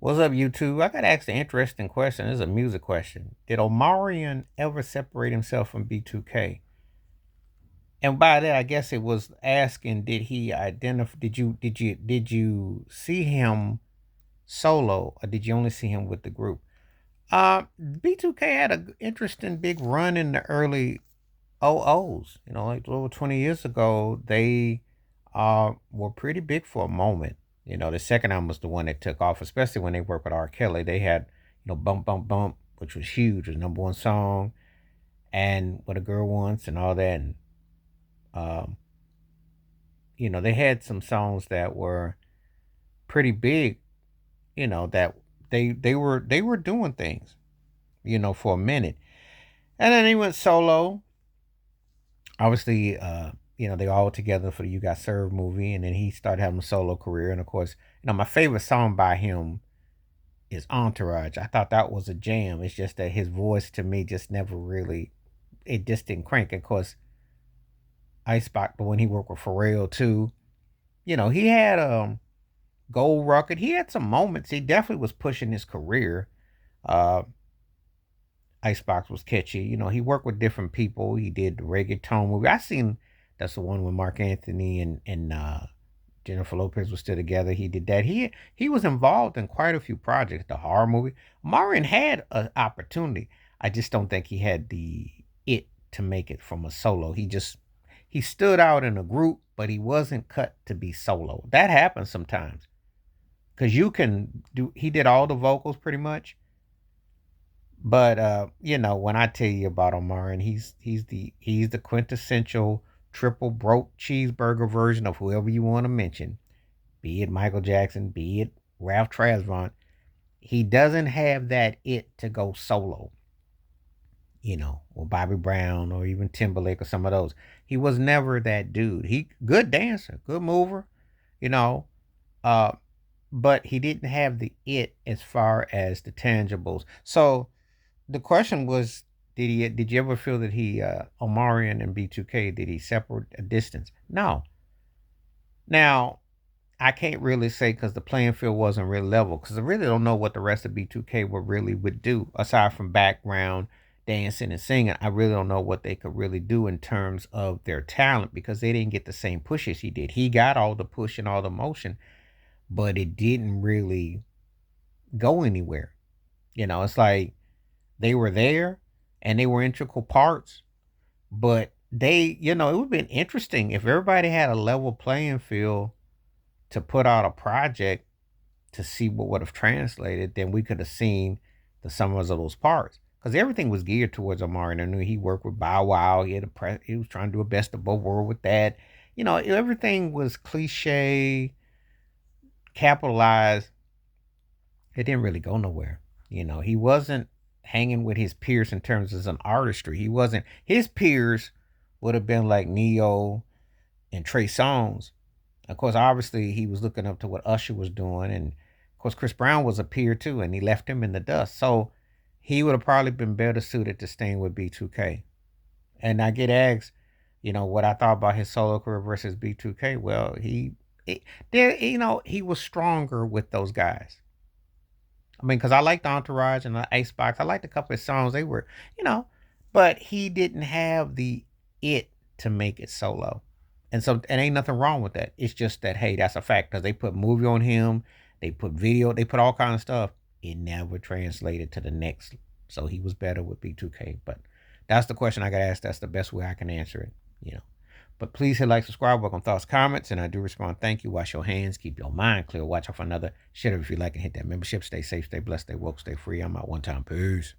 What's up, YouTube? I got asked an interesting question. This is a music question. Did Omarion ever separate himself from B2k? And by that, I guess it was asking, did he identify? Did you see him solo, or did you only see him with the group? B2k had an interesting big run in the early OOs. Like over 20 years ago, they were pretty big for a moment. The second album was the one that took off, especially when they worked with R. Kelly. They had, Bump Bump Bump, which was huge, was number one song, and What a Girl Wants and all that. And um, they had some songs that were pretty big, that they were doing things, for a minute. And then he went solo. Obviously, they all together for the You Got Served movie, and then he started having a solo career. And of course, my favorite song by him is Entourage. I thought that was a jam. It's just that his voice to me just never really, it just didn't crank. Of course, Icebox, but when he worked with Pharrell too, he had Gold Rocket. He had some moments. He definitely was pushing his career. Uh, Icebox was catchy. He worked with different people. He did the reggaeton movie. I seen that's the one with Mark Anthony and Jennifer Lopez was still together. He did that. He was involved in quite a few projects. The horror movie. Marin had an opportunity. I just don't think he had the it to make it from a solo. He stood out in a group, but he wasn't cut to be solo. That happens sometimes because you can do. He did all the vocals pretty much. But when I tell you about Omar, and he's the quintessential triple broke cheeseburger version of whoever you want to mention, be it Michael Jackson, be it Ralph Tresvant. He doesn't have that it to go solo, or Bobby Brown or even Timberlake or some of those. He was never that dude. He good dancer, good mover, you know, uh, but he didn't have the it as far as the tangibles. So the question was, did you ever feel that he Omarion and B2k, did he separate a distance? No. Now I can't really say because the playing field wasn't really level, because I really don't know what the rest of B2k would do aside from background dancing and singing. I really don't know what they could really do in terms of their talent, because they didn't get the same pushes he did. He got all the push and all the motion, but it didn't really go anywhere. It's like they were there and they were integral parts, but it would have been interesting if everybody had a level playing field to put out a project to see what would have translated. Then we could have seen the summers of those parts, because everything was geared towards Omari. And I knew he worked with Bow Wow. He was trying to do a best of both worlds with that. Everything was cliche, capitalized. It didn't really go nowhere. He wasn't hanging with his peers in terms of an artistry. He wasn't. His peers would have been like Neo and Trey Songz. Of course, obviously, he was looking up to what Usher was doing. And of course, Chris Brown was a peer too, and he left him in the dust. So he would have probably been better suited to staying with B2k. And I get asked, what I thought about his solo career versus B2k. Well, he was stronger with those guys. I mean, because I liked Entourage and the Icebox. I liked a couple of songs. They were, you know, but he didn't have the it to make it solo. And so, and ain't nothing wrong with that. It's just that, hey, that's a fact, because they put movie on him, they put video, they put all kind of stuff. It never translated to the next. So he was better with B2k. But that's the question I got asked. That's the best way I can answer it. But please hit like, subscribe, welcome thoughts, comments, and I do respond. Thank you. Wash your hands. Keep your mind clear. Watch out for another. Share it if you like, and hit that membership. Stay safe, stay blessed, stay woke, stay free. I'm out one time. Peace.